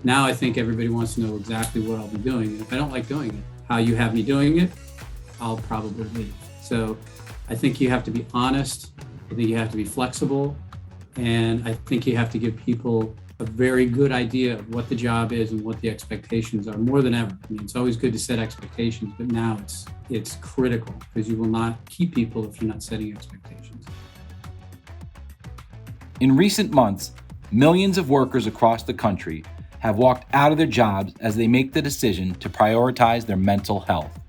Now I think everybody wants to know exactly what I'll be doing. And if I don't like doing it, how you have me doing it, I'll probably leave. So I think you have to be honest. I think you have to be flexible. And I think you have to give people a very good idea of what the job is and what the expectations are more than ever. I mean, it's always good to set expectations, but now it's critical because you will not keep people if you're not setting expectations. In recent months, millions of workers across the country have walked out of their jobs as they make the decision to prioritize their mental health.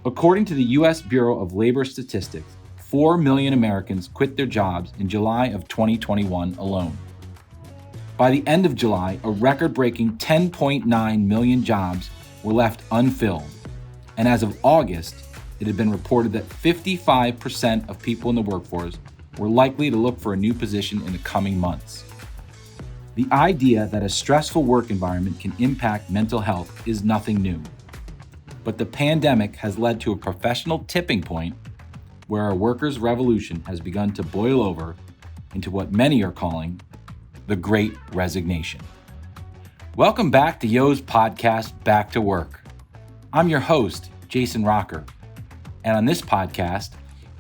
According to the U.S. Bureau of Labor Statistics, 4 million Americans quit their jobs in July of 2021 alone. By the end of July, a record-breaking 10.9 million jobs were left unfilled. And as of August, it had been reported that 55% of people in the workforce were likely to look for a new position in the coming months. The idea that a stressful work environment can impact mental health is nothing new. But the pandemic has led to a professional tipping point where our workers' revolution has begun to boil over into what many are calling the Great Resignation. Welcome back to Yo's podcast, Back to Work. I'm your host, Jason Rocker, and on this podcast,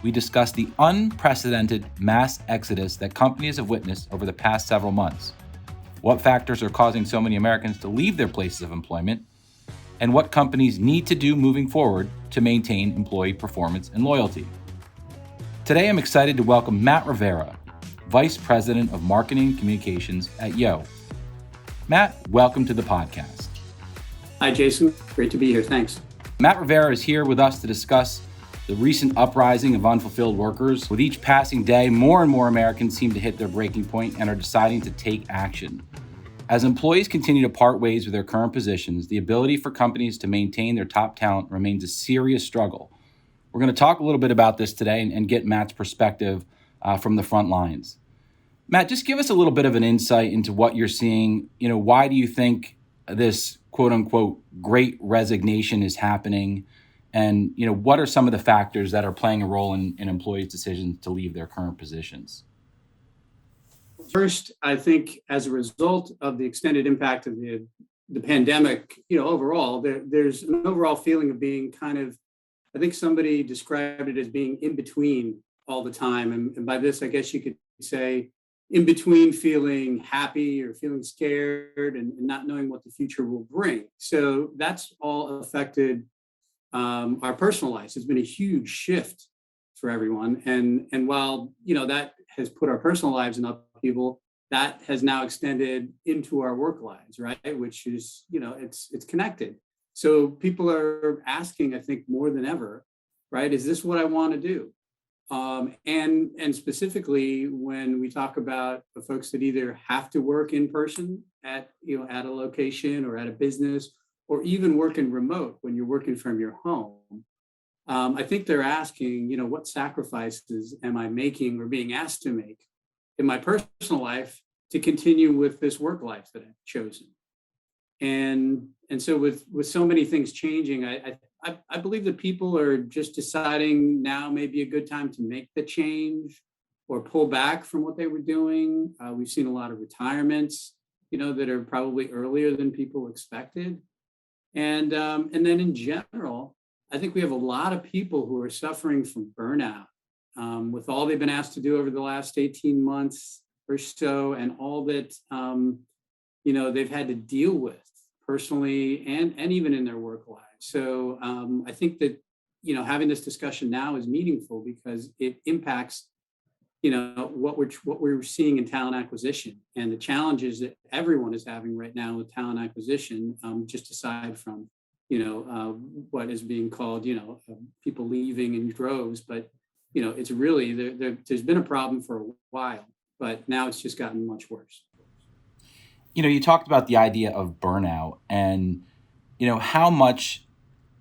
we discuss the unprecedented mass exodus that companies have witnessed over the past several months, what factors are causing so many Americans to leave their places of employment, and what companies need to do moving forward to maintain employee performance and loyalty. Today, I'm excited to welcome Matt Rivera, Vice President of Marketing and Communications at Yo. Matt, welcome to the podcast. Hi, Jason. Great to be here. Thanks. Matt Rivera is here with us to discuss the recent uprising of unfulfilled workers. With each passing day, more and more Americans seem to hit their breaking point and are deciding to take action. As employees continue to part ways with their current positions, the ability for companies to maintain their top talent remains a serious struggle. We're going to talk a little bit about this today and get Matt's perspective from the front lines. Matt, just give us a little bit of an insight into what you're seeing. Why do you think this quote unquote great resignation is happening? And, what are some of the factors that are playing a role in employees' decisions to leave their current positions? First, I think as a result of the extended impact of the pandemic, overall, there's an overall feeling of being I think somebody described it as being in between all the time. And by this, I guess you could say in between feeling happy or feeling scared and not knowing what the future will bring. So that's all affected our personal lives. It's been a huge shift for everyone. And while, that has put our personal lives in upheaval, that has now extended into our work lives, right? Which is, it's connected. So people are asking, I think, more than ever, right? Is this what I want to do? And specifically when we talk about the folks that either have to work in person at a location or at a business, or even working remote when you're working from your home, I think they're asking, what sacrifices am I making or being asked to make in my personal life to continue with this work life that I've chosen? And so with so many things changing, I believe that people are just deciding now may be a good time to make the change or pull back from what they were doing. We've seen a lot of retirements, that are probably earlier than people expected. And then in general, I think we have a lot of people who are suffering from burnout with all they've been asked to do over the last 18 months or so, and all that they've had to deal with personally and even in their work lives. So I think that having this discussion now is meaningful because it impacts what we're seeing in talent acquisition and the challenges that everyone is having right now with talent acquisition, just aside from what is being called people leaving in droves. But it's really there's been a problem for a while, but now it's just gotten much worse. You talked about the idea of burnout and how much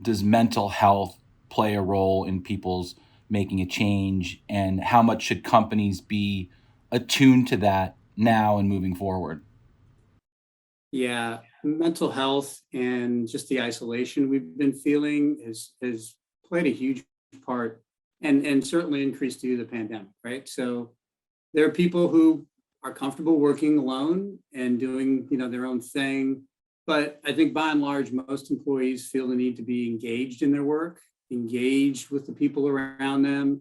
does mental health play a role in people's making a change, and how much should companies be attuned to that now and moving forward? Yeah, mental health and just the isolation we've been feeling has played a huge part and certainly increased due to the pandemic, right? So there are people who are comfortable working alone and doing, their own thing. But I think by and large, most employees feel the need to be engaged in their work, engaged with the people around them,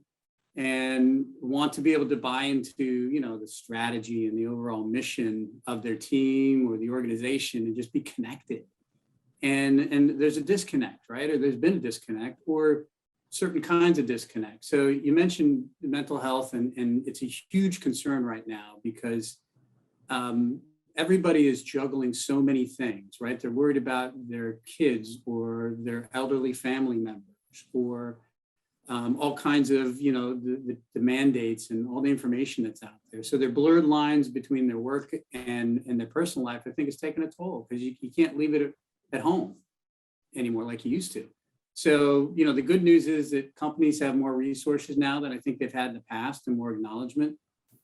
and want to be able to buy into, the strategy and the overall mission of their team or the organization and just be connected. And there's a disconnect, right? Or there's been a disconnect or certain kinds of disconnect. So you mentioned mental health, and it's a huge concern right now because everybody is juggling so many things, right? They're worried about their kids or their elderly family members or all kinds of, the mandates and all the information that's out there. So their blurred lines between their work and their personal life, I think, is taking a toll because you can't leave it at home anymore like you used to. So, the good news is that companies have more resources now than I think they've had in the past, and more acknowledgement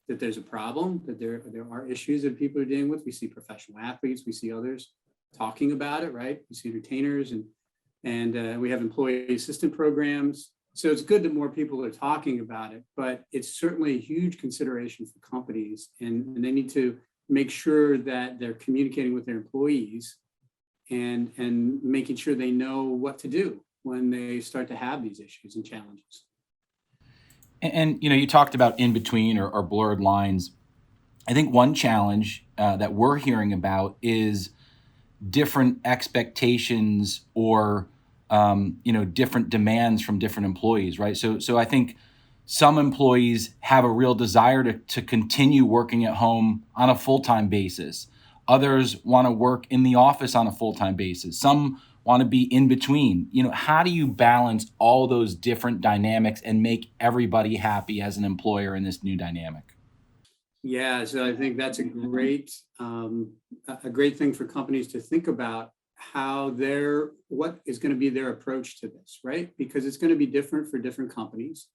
that there's a problem, that there are issues that people are dealing with. We see professional athletes, we see others talking about it, right? We see entertainers and we have employee assistant programs. So it's good that more people are talking about it, but it's certainly a huge consideration for companies, and they need to make sure that they're communicating with their employees and making sure they know what to do when they start to have these issues and challenges. And you talked about in between or blurred lines. I think one challenge that we're hearing about is different expectations or different demands from different employees, right? So I think some employees have a real desire to continue working at home on a full-time basis. Others want to work in the office on a full-time basis. Some want to be in between. How do you balance all those different dynamics and make everybody happy as an employer in this new dynamic? Yeah, so I think that's a great thing for companies to think about what is going to be their approach to this, right? Because it's going to be different for different companies.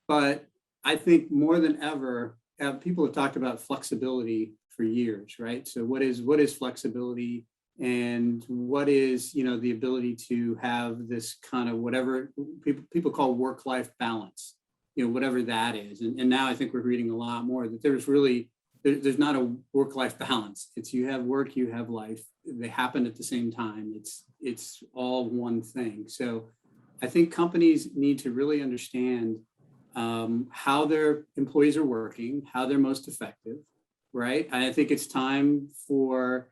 But I think more than ever, people have talked about flexibility for years, right? So what is flexibility, and what is, the ability to have this kind of whatever people call work-life balance, whatever that is. And now I think we're reading a lot more that there's not a work-life balance. It's you have work, you have life. They happen at the same time. It's all one thing. So I think companies need to really understand how their employees are working, how they're most effective, right? And I think it's time for,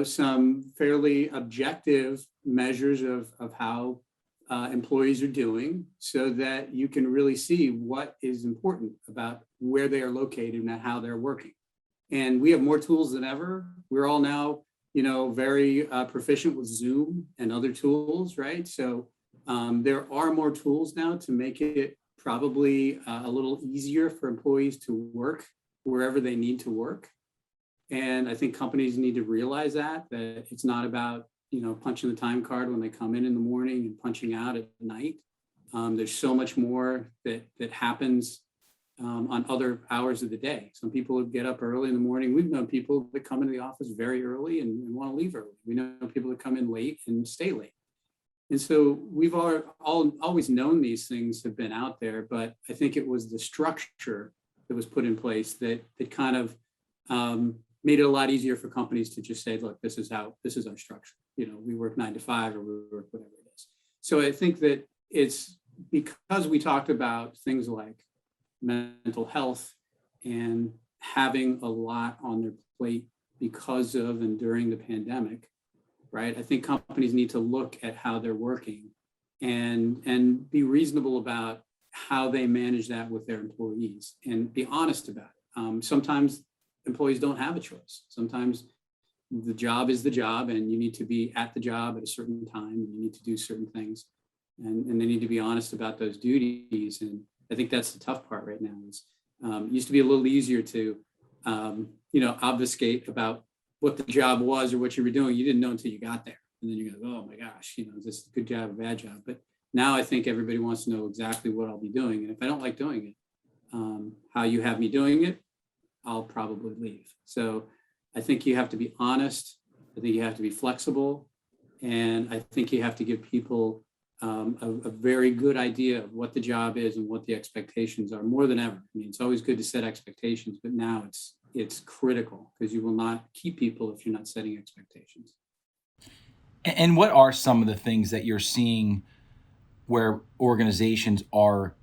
some fairly objective measures of how employees are doing, so that you can really see what is important about where they are located and how they're working. And we have more tools than ever. We're all now, very proficient with Zoom and other tools, right? So there are more tools now to make it probably a little easier for employees to work wherever they need to work. And I think companies need to realize that it's not about, punching the time card when they come in the morning and punching out at night. There's so much more that happens on other hours of the day. Some people get up early in the morning. We've known people that come into the office very early and want to leave early. We know people that come in late and stay late. And so we've all always known these things have been out there, but I think it was the structure that was put in place that kind of made it a lot easier for companies to just say, look, this is our structure. We work 9 to 5 or we work whatever it is. So I think that it's because we talked about things like mental health and having a lot on their plate because of and during the pandemic, right? I think companies need to look at how they're working and be reasonable about how they manage that with their employees and be honest about it. Sometimes employees don't have a choice. Sometimes the job is the job, and you need to be at the job at a certain time, and you need to do certain things, and they need to be honest about those duties. And I think that's the tough part right now. Is it used to be a little easier to obfuscate about what the job was or what you were doing. You didn't know until you got there, and then you go, oh my gosh, is this a good job or bad job? But now I think everybody wants to know exactly what I'll be doing, and if I don't like doing it, how you have me doing it, I'll probably leave. So I think you have to be honest. I think you have to be flexible. And I think you have to give people a very good idea of what the job is and what the expectations are more than ever. I mean, it's always good to set expectations, but now it's critical, because you will not keep people if you're not setting expectations. And what are some of the things that you're seeing where organizations are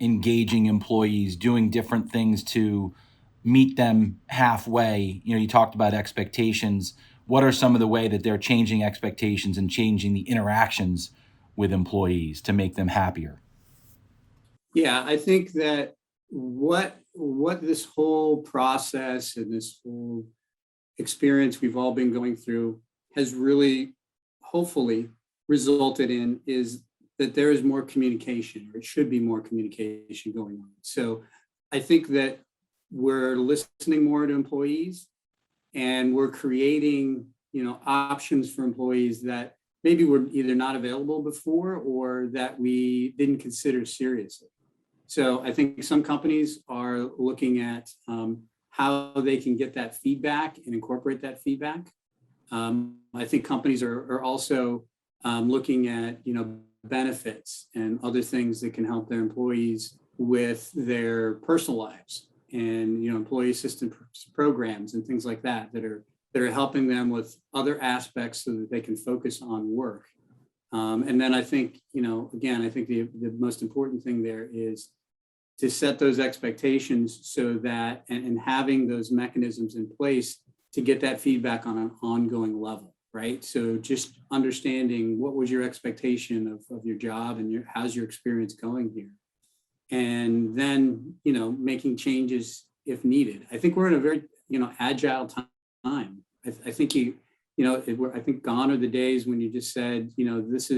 engaging employees, doing different things to meet them halfway? You know, you talked about expectations. What are some of the way that they're changing expectations and changing the interactions with employees to make them happier? Yeah, I think that what this whole process and this whole experience we've all been going through has really, hopefully, resulted in is that there is more communication, or it should be more communication going on. So I think that we're listening more to employees, and we're creating, options for employees that maybe were either not available before or that we didn't consider seriously. So I think some companies are looking at how they can get that feedback and incorporate that feedback. I think companies are also looking at, benefits and other things that can help their employees with their personal lives, and, employee assistance programs and things like that that are helping them with other aspects so that they can focus on work. And then I think, again, I think the most important thing there is to set those expectations so that, and having those mechanisms in place to get that feedback on an ongoing level, right? So just understanding what was your expectation of your job, and how's your experience going here? And then, making changes if needed. I think we're in a very, agile time. I think I think gone are the days when you just said, this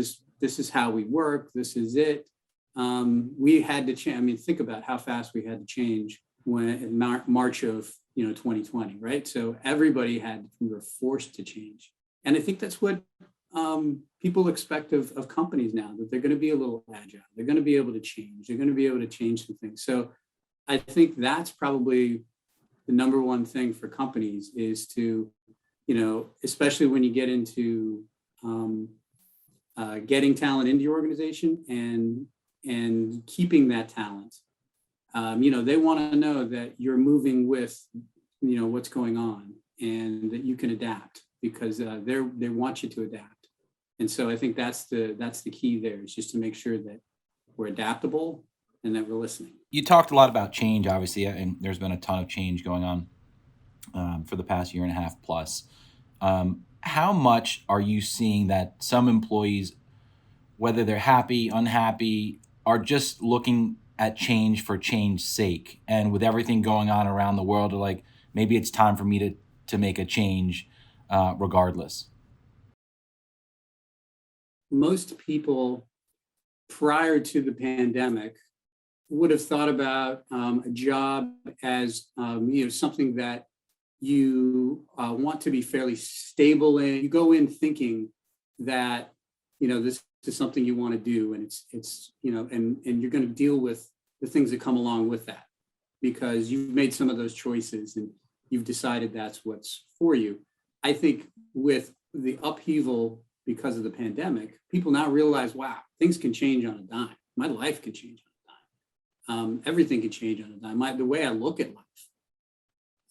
is how we work, this is it. We had to change. I mean, think about how fast we had to change when in March of 2020, right? So we were forced to change, and I think that's what people expect of companies now, that they're going to be a little agile, they're going to be able to change, they're going to be able to change some things. So I think that's probably the number one thing for companies is to, especially when you get into getting talent into your organization and keeping that talent. They want to know that you're moving with, what's going on, and that you can adapt, because they want you to adapt. And so I think that's the key there, is just to make sure that we're adaptable and that we're listening. You talked a lot about change, obviously, and there's been a ton of change going on for the past year and a half plus. How much are you seeing that some employees, whether they're happy, unhappy, are just looking at change for change's sake? And with everything going on around the world, are like, maybe it's time for me to make a change regardless. Most people prior to the pandemic would have thought about a job as something that you want to be fairly stable in. You go in thinking that this is something you want to do, and it's and you're going to deal with the things that come along with that, because you've made some of those choices and you've decided that's what's for you. I think with the upheaval because of the pandemic, people now realize, wow, things can change on a dime. My life can change on a dime. Everything can change on a dime. The way I look at life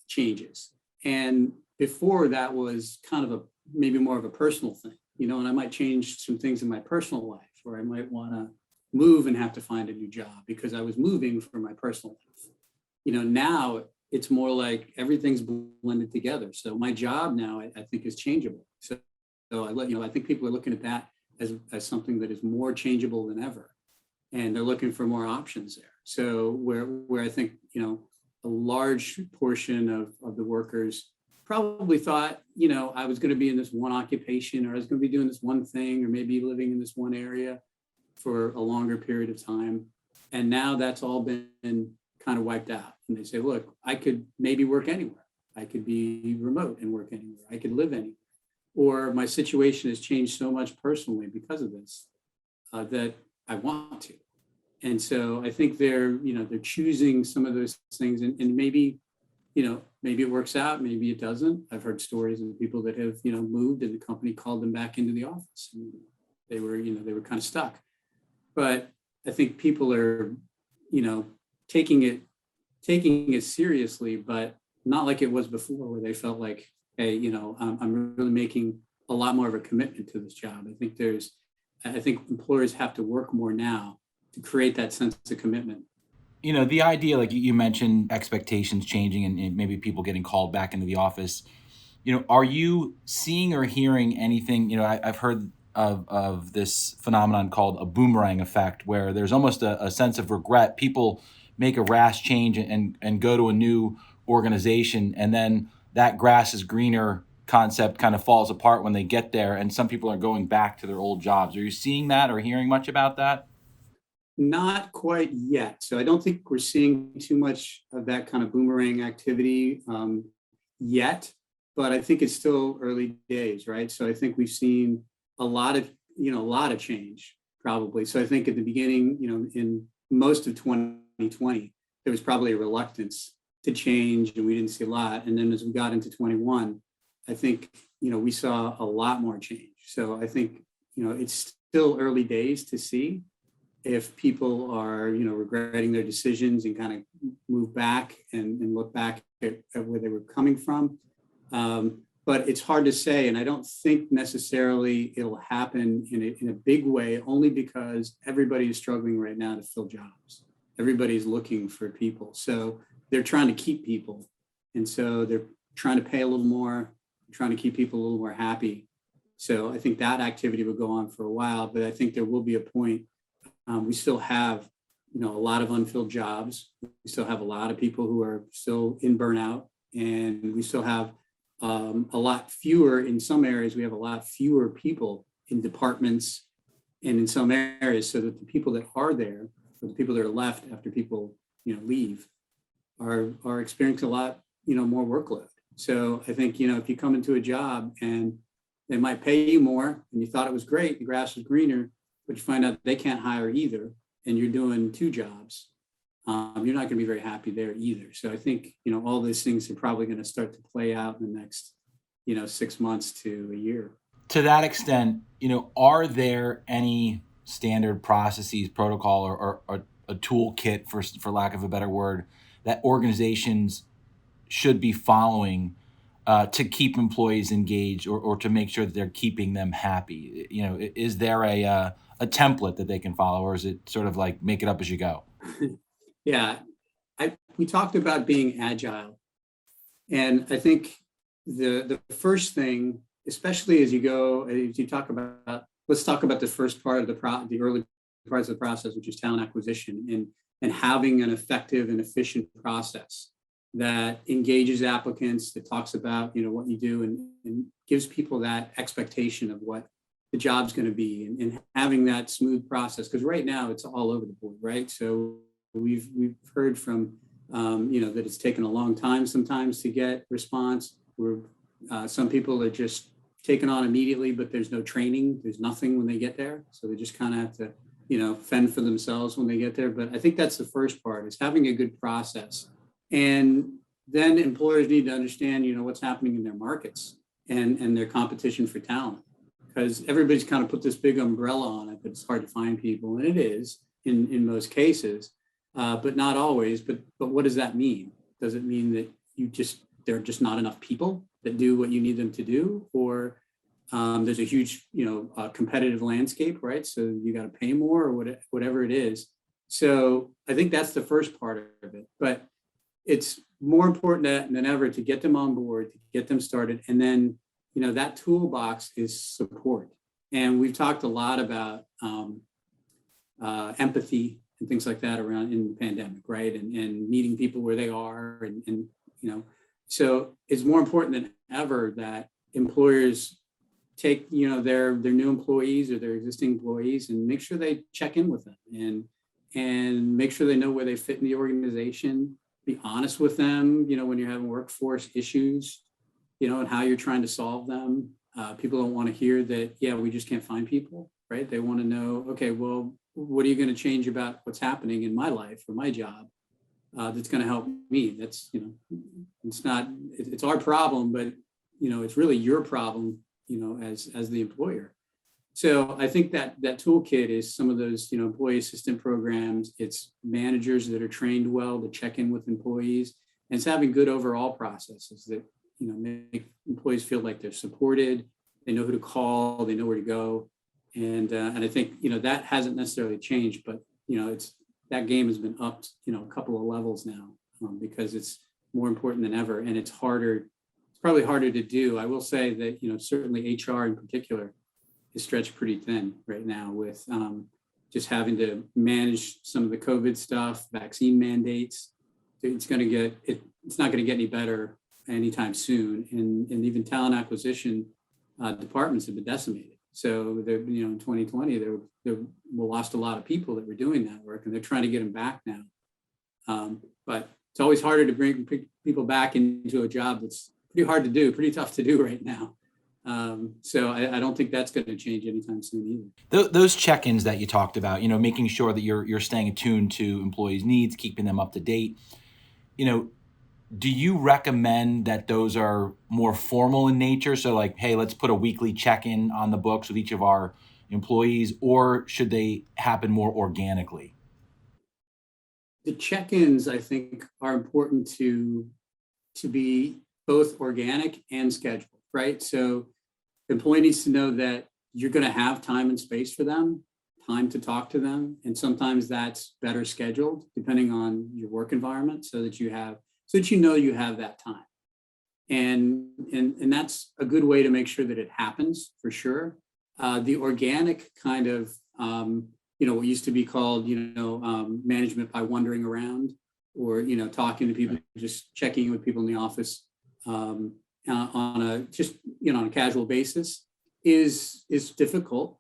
changes. And before, that was kind of maybe more of a personal thing, and I might change some things in my personal life, or I might want to move and have to find a new job because I was moving for my personal life. Now it's more like everything's blended together. So my job now, I think, is changeable. So I think people are looking at that as something that is more changeable than ever, and they're looking for more options there. So where I think a large portion of the workers probably thought I was going to be in this one occupation, or I was going to be doing this one thing, or maybe living in this one area for a longer period of time, and now that's all been kind of wiped out. And they say, look, I could maybe work anywhere. I could be remote and work anywhere. I could live anywhere. Or my situation has changed so much personally because of this that I want to. And so I think they're choosing some of those things, and maybe it works out, maybe it doesn't. I've heard stories of people that have moved, and the company called them back into the office. And they were kind of stuck. But I think people are taking it seriously, but not like it was before, where they felt like, hey, I'm really making a lot more of a commitment to this job. I think employers have to work more now to create that sense of commitment. The idea, like you mentioned, expectations changing and maybe people getting called back into the office. Are you seeing or hearing anything? I've heard of this phenomenon called a boomerang effect, where there's almost a sense of regret. People make a rash change and go to a new organization, and then that grass is greener concept kind of falls apart when they get there, and some people are going back to their old jobs. Are you seeing that or hearing much about that? Not quite yet. So I don't think we're seeing too much of that kind of boomerang activity yet, but I think it's still early days, right? So I think we've seen a lot of, a lot of change probably. So I think at the beginning, in most of 2020, there was probably a reluctance to change and we didn't see a lot. And then as we got into 21, I think, we saw a lot more change. So I think, it's still early days to see if people are, regretting their decisions and kind of move back and look back at where they were coming from. But it's hard to say. And I don't think necessarily it'll happen in a big way, only because everybody is struggling right now to fill jobs. Everybody's looking for people. So they're trying to keep people. And so they're trying to pay a little more, trying to keep people a little more happy. So I think that activity will go on for a while, but I think there will be a point. We still have, a lot of unfilled jobs. We still have a lot of people who are still in burnout, and we still have a lot fewer in some areas. We have a lot fewer people in departments and in some areas, so that the people that are there, or the people that are left after people, leave, are experiencing a lot, more workload. So I think, if you come into a job and they might pay you more and you thought it was great, the grass was greener, but you find out they can't hire either, and you're doing two jobs, you're not going to be very happy there either. So I think, all these things are probably going to start to play out in the next, 6 months to a year. To that extent, are there any standard processes, protocol, or a toolkit, for lack of a better word, that organizations should be following to keep employees engaged, or to make sure that they're keeping them happy? Is there a template that they can follow, or is it sort of like make it up as you go? Yeah, we talked about being agile, and I think the first thing, especially as you talk about, let's talk about the first part of the early parts of the process, which is talent acquisition, and having an effective and efficient process that engages applicants, that talks about what you do, and gives people that expectation of what the job's going to be, and having that smooth process, because right now it's all over the board, right? So we've heard from that it's taken a long time sometimes to get response, where some people are just taken on immediately, but there's no training, there's nothing when they get there, so they just kind of have to fend for themselves when they get there. But I think that's the first part, is having a good process. And then employers need to understand what's happening in their markets and their competition for talent, because everybody's kind of put this big umbrella on it, but it's hard to find people, and it is in most cases, but not always. But what does that mean? Does it mean that there are just not enough people that do what you need them to do, or there's a huge competitive landscape, right? So you got to pay more, or whatever it is. So I think that's the first part of it, but it's more important than ever to get them on board, to get them started, and then that toolbox is support. And we've talked a lot about empathy and things like that around in the pandemic, right? And meeting people where they are, and so it's more important than ever that employers take their new employees or their existing employees and make sure they check in with them, and make sure they know where they fit in the organization. Be honest with them, when you're having workforce issues, and how you're trying to solve them. People don't want to hear that, yeah, we just can't find people, right? They want to know, okay, well, what are you going to change about what's happening in my life or my job that's going to help me? That's, it's our problem, but, it's really your problem, as the employer. So I think that toolkit is some of those, employee assistant programs. It's managers that are trained well to check in with employees. And it's having good overall processes that, make employees feel like they're supported, they know who to call, they know where to go. And I think, that hasn't necessarily changed, but, it's, that game has been upped, a couple of levels now, because it's more important than ever. And it's probably harder to do. I will say that, certainly HR in particular is stretched pretty thin right now with just having to manage some of the COVID stuff, vaccine mandates. It's not going to get any better anytime soon. And even talent acquisition departments have been decimated. So they're, in 2020, we lost a lot of people that were doing that work, and they're trying to get them back now. But it's always harder to bring people back into a job that's pretty hard to do, pretty tough to do right now. So I don't think that's going to change anytime soon either. Those check-ins that you talked about, making sure that you're staying attuned to employees' needs, keeping them up to date, do you recommend that those are more formal in nature? So like, hey, let's put a weekly check-in on the books with each of our employees, or should they happen more organically? The check-ins, I think, are important to be both organic and scheduled, right? So the employee needs to know that you're going to have time and space for them, time to talk to them. And sometimes that's better scheduled depending on your work environment so that you have that time. And that's a good way to make sure that it happens for sure. The organic kind of, what used to be called, management by wandering around, or, talking to people, just checking in with people in the office on a casual basis is difficult,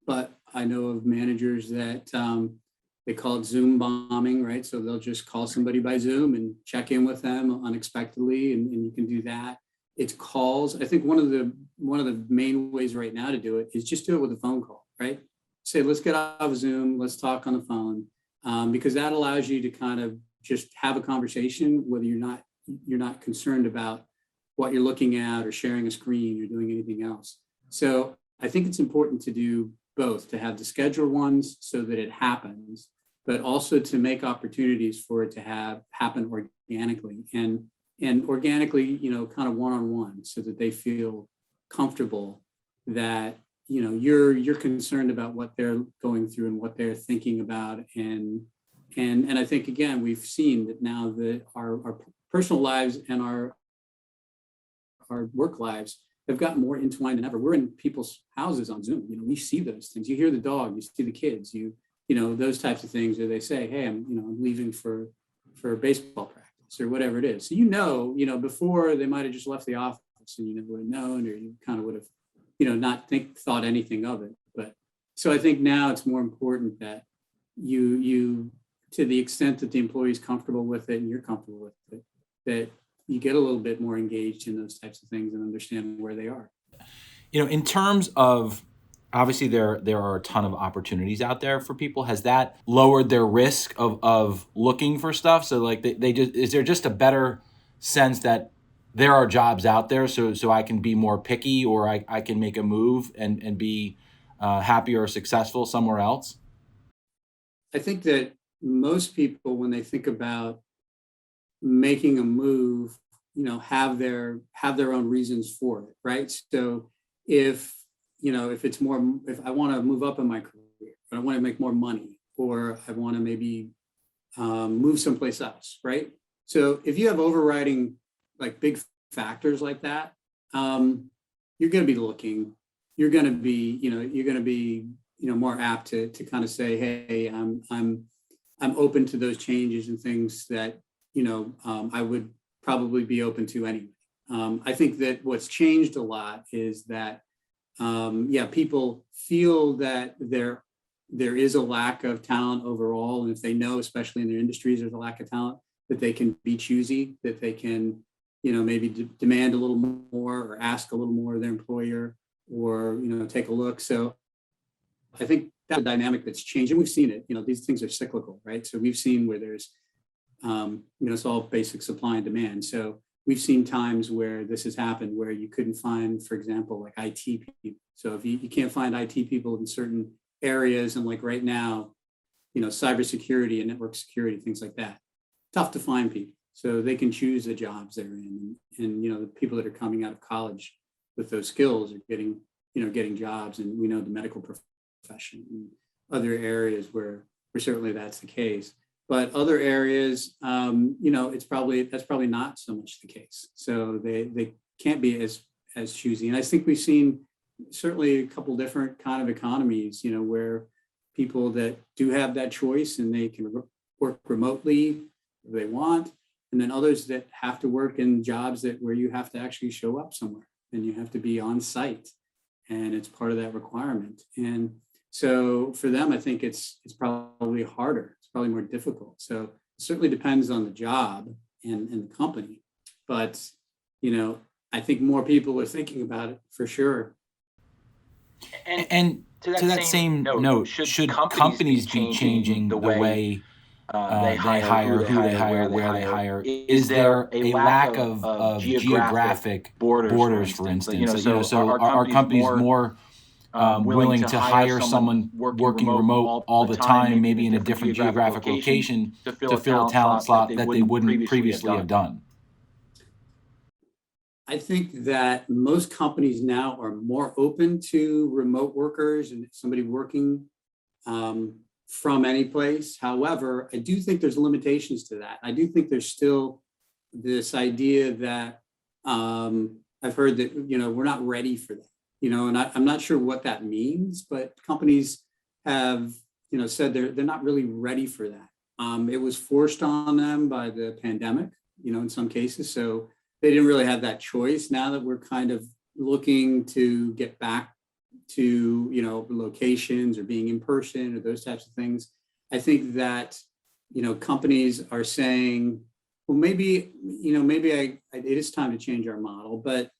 but I know of managers that they call it Zoom bombing, right? So they'll just call somebody by Zoom and check in with them unexpectedly, and you can do that. It's calls. I think one of the main ways right now to do it is just do it with a phone call, right? Say, let's get off of Zoom, let's talk on the phone, because that allows you to kind of just have a conversation, whether you're not concerned about what you're looking at or sharing a screen or doing anything else. So I think it's important to do both, to have the scheduled ones so that it happens, but also to make opportunities for it to happen organically and organically, kind of one-on-one, so that they feel comfortable that, you're concerned about what they're going through and what they're thinking about. And I think, again, we've seen that now that our personal lives and our work lives have gotten more entwined than ever. We're in people's houses on Zoom. We see those things. You hear the dog, you see the kids, those types of things where they say, hey, I'm leaving for baseball practice or whatever it is. So, before they might've just left the office and you never would have known, or you kind of would have, not thought anything of it. But so I think now it's more important that you, to the extent that the employee is comfortable with it and you're comfortable with it, that you get a little bit more engaged in those types of things and understand where they are. In terms of, obviously there are a ton of opportunities out there for people. Has that lowered their risk of looking for stuff? So like is there just a better sense that there are jobs out there, so I can be more picky, or I can make a move and be happy or successful somewhere else? I think that most people, when they think about making a move, have their own reasons for it, right? So if I want to move up in my career, but I want to make more money, or I want to maybe move someplace else, right? So if you have overriding like big factors like that, you're going to be looking. You're going to be more apt to kind of say, hey, I'm open to those changes and things that I would probably be open to anyway. I think that what's changed a lot is that people feel that there is a lack of talent overall, and if they know, especially in their industries, there's a lack of talent, that they can be choosy, that they can maybe demand a little more or ask a little more of their employer, or take a look. So I think that's a dynamic that's changed, and we've seen it. These things are cyclical, right? So we've seen where there's it's all basic supply and demand. So we've seen times where this has happened, where you couldn't find, for example, like IT people. So if you can't find IT people in certain areas, and like right now, cybersecurity and network security, things like that, tough to find people. So they can choose the jobs they're in. And the people that are coming out of college with those skills are getting jobs. And we know the medical profession and other areas where certainly that's the case. But other areas, that's probably not so much the case. So they can't be as choosy. And I think we've seen certainly a couple different kind of economies, where people that do have that choice and they can work remotely if they want, and then others that have to work in jobs where you have to actually show up somewhere and you have to be on site, and it's part of that requirement. And so for them, I think it's probably harder. It's probably more difficult. So it certainly depends on the job and the company. But, I think more people are thinking about it for sure. And to that same note, should companies be changing the way they hire, who they hire, where they hire? Is there a lack of geographic borders, for instance? So are companies more willing to hire someone working remote all the time, maybe in a different geographic location, to fill a talent slot that they wouldn't previously have done? I think that most companies now are more open to remote workers and somebody working from any place. However, I do think there's limitations to that. I do think there's still this idea that I've heard that, we're not ready for that, and I'm not sure what that means, but companies have, said they're not really ready for that. It was forced on them by the pandemic, in some cases. So they didn't really have that choice. Now that we're kind of looking to get back to, locations or being in person or those types of things, I think that, companies are saying, well, maybe it is time to change our model, but,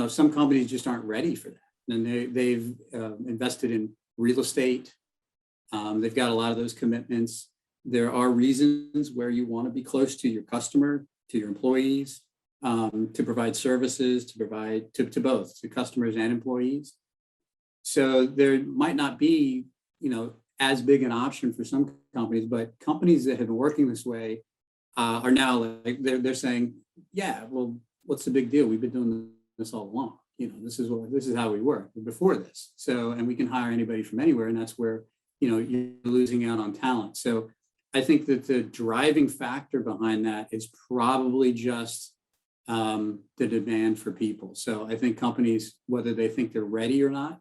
some companies just aren't ready for that. And they've invested in real estate. They've got a lot of those commitments. There are reasons where you want to be close to your customer, to your employees, to provide services, to provide to both, to customers and employees. So there might not be, as big an option for some companies, but companies that have been working this way are now like, they're saying, yeah, well, what's the big deal? We've been doing this all along. This is how we work before this. So, and we can hire anybody from anywhere. And that's where, you're losing out on talent. So I think that the driving factor behind that is probably just the demand for people. So I think companies, whether they think they're ready or not,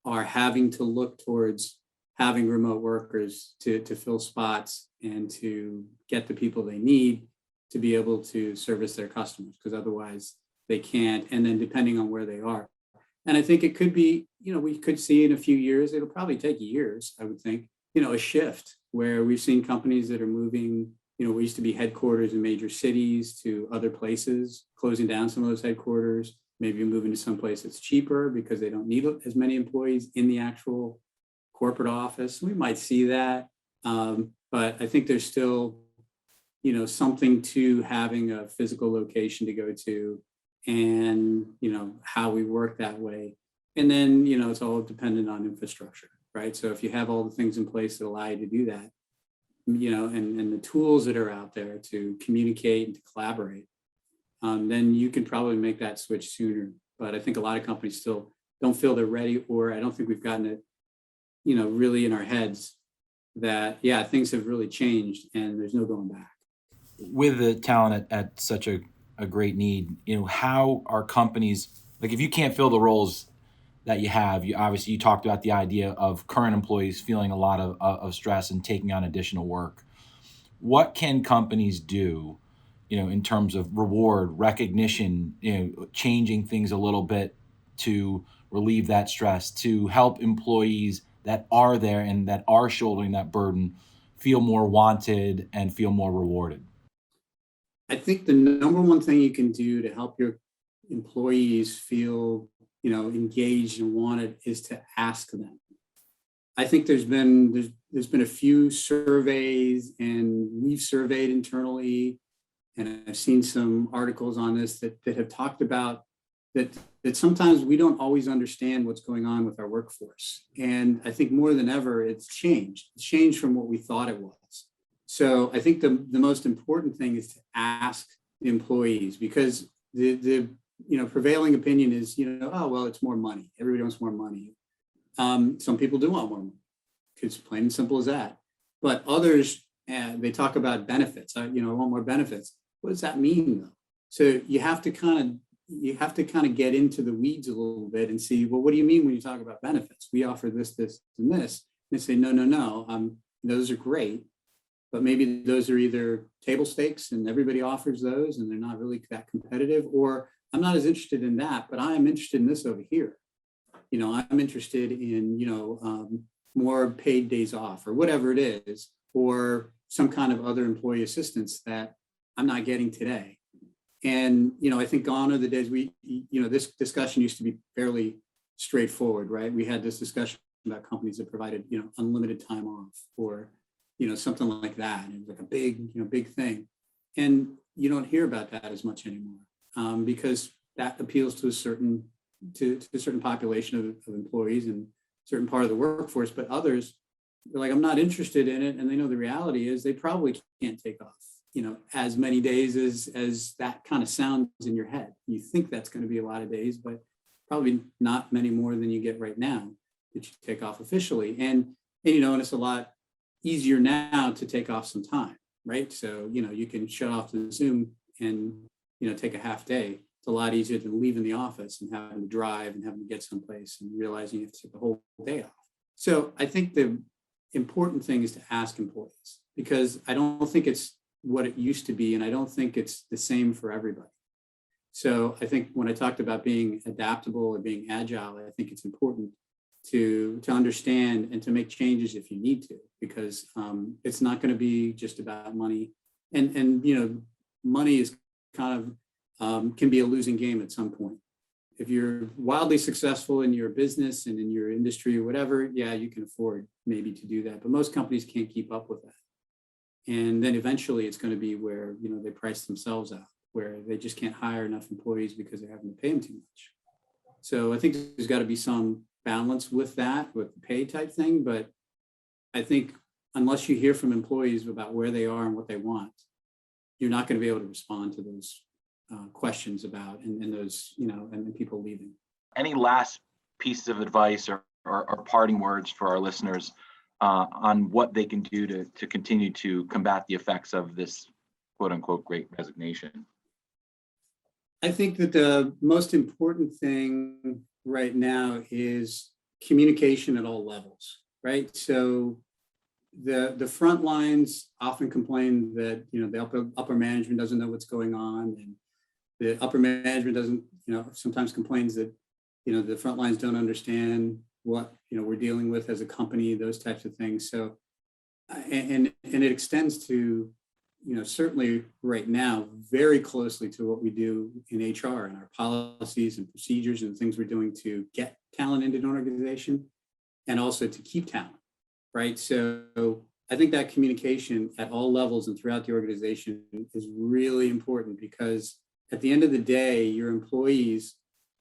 are having to look towards having remote workers to fill spots and to get the people they need to be able to service their customers, because otherwise they can't. And then depending on where they are. And I think it could be, we could see in a few years, it'll probably take years, I would think, a shift where we've seen companies that are moving, we used to be headquarters in major cities to other places, closing down some of those headquarters, maybe moving to someplace that's cheaper because they don't need as many employees in the actual corporate office. We might see that. But I think there's still, something to having a physical location to go to and, how we work that way. And then, it's all dependent on infrastructure, right? So if you have all the things in place that allow you to do that, and the tools that are out there to communicate and to collaborate, then you can probably make that switch sooner. But I think a lot of companies still don't feel they're ready, or I don't think we've gotten it, really in our heads that, yeah, things have really changed and there's no going back. With the talent at such a great need, how are companies, like if you can't fill the roles that you have, you talked about the idea of current employees feeling a lot of stress and taking on additional work. What can companies do, in terms of reward, recognition, changing things a little bit to relieve that stress, to help employees that are there and that are shouldering that burden feel more wanted and feel more rewarded? I think the number one thing you can do to help your employees feel, engaged and wanted is to ask them. I think there's been a few surveys, and we've surveyed internally, and I've seen some articles on this that have talked about that sometimes we don't always understand what's going on with our workforce. And I think more than ever, it's changed. It's changed from what we thought it was. So I think the most important thing is to ask the employees, because the prevailing opinion is, oh, well, it's more money. Everybody wants more money. Some people do want more money. It's plain and simple as that. But others, they talk about benefits. I want more benefits. What does that mean, though? So you have to kind of get into the weeds a little bit and see, well, what do you mean when you talk about benefits? We offer this, this, and this. And they say, no. Those are great, but maybe those are either table stakes and everybody offers those and they're not really that competitive, or I'm not as interested in that, but I am interested in this over here. I'm interested in, more paid days off or whatever it is, or some kind of other employee assistance that I'm not getting today. And, I think gone are the days this discussion used to be fairly straightforward, right? We had this discussion about companies that provided, unlimited time off or, something like that. And it was like a big thing. And you don't hear about that as much anymore, because that appeals to a certain population of employees and certain part of the workforce, but others, they're like, I'm not interested in it. And they know the reality is they probably can't take off, as many days as that kind of sounds in your head. You think that's going to be a lot of days, but probably not many more than you get right now that you take off officially. And it's a lot easier now to take off some time, right? So, you can shut off the Zoom and, take a half day. It's a lot easier than leaving the office and having to drive and having to get someplace and realizing you have to take the whole day off. So I think the important thing is to ask employees, because I don't think it's what it used to be. And I don't think it's the same for everybody. So I think when I talked about being adaptable or being agile, I think it's important to understand and to make changes if you need to, because it's not going to be just about money. And money is kind of can be a losing game at some point. If you're wildly successful in your business and in your industry or whatever, yeah, you can afford maybe to do that. But most companies can't keep up with that. And then eventually it's going to be where, they price themselves out, where they just can't hire enough employees because they're having to pay them too much. So I think there's got to be some balance with that, with the pay type thing. But I think unless you hear from employees about where they are and what they want, you're not going to be able to respond to those questions about and those, and people leaving. Any last pieces of advice or parting words for our listeners on what they can do to continue to combat the effects of this quote unquote great resignation? I think that the most important thing right now is communication at all levels, right? So the front lines often complain that, the upper management doesn't know what's going on, and the upper management doesn't, sometimes complains that, the front lines don't understand what, we're dealing with as a company, those types of things. So, and it extends to, certainly right now, very closely to what we do in HR and our policies and procedures and things we're doing to get talent into an organization and also to keep talent, right? So I think that communication at all levels and throughout the organization is really important, because at the end of the day, your employees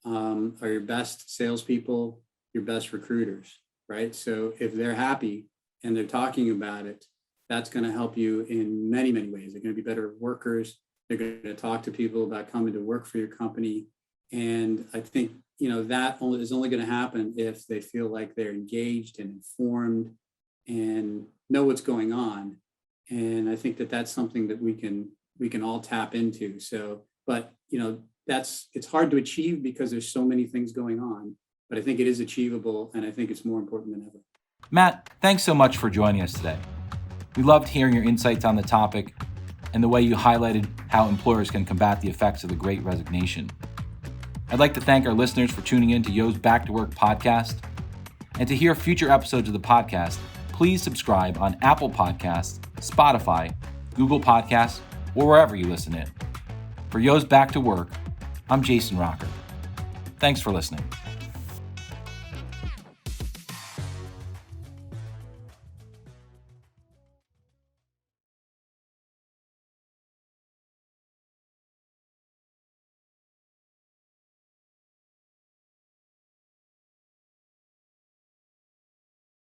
are your best salespeople, your best recruiters, right? So if they're happy and they're talking about it, that's going to help you in many, many ways. They're going to be better workers. They're going to talk to people about coming to work for your company. And I think, that is only going to happen if they feel like they're engaged and informed and know what's going on. And I think that that's something that we can all tap into. So, but, it's hard to achieve because there's so many things going on, but I think it is achievable. And I think it's more important than ever. Matt, thanks so much for joining us today. We loved hearing your insights on the topic and the way you highlighted how employers can combat the effects of the Great Resignation. I'd like to thank our listeners for tuning in to Yo's Back to Work podcast. And to hear future episodes of the podcast, please subscribe on Apple Podcasts, Spotify, Google Podcasts, or wherever you listen in. For Yo's Back to Work, I'm Jason Rocker. Thanks for listening.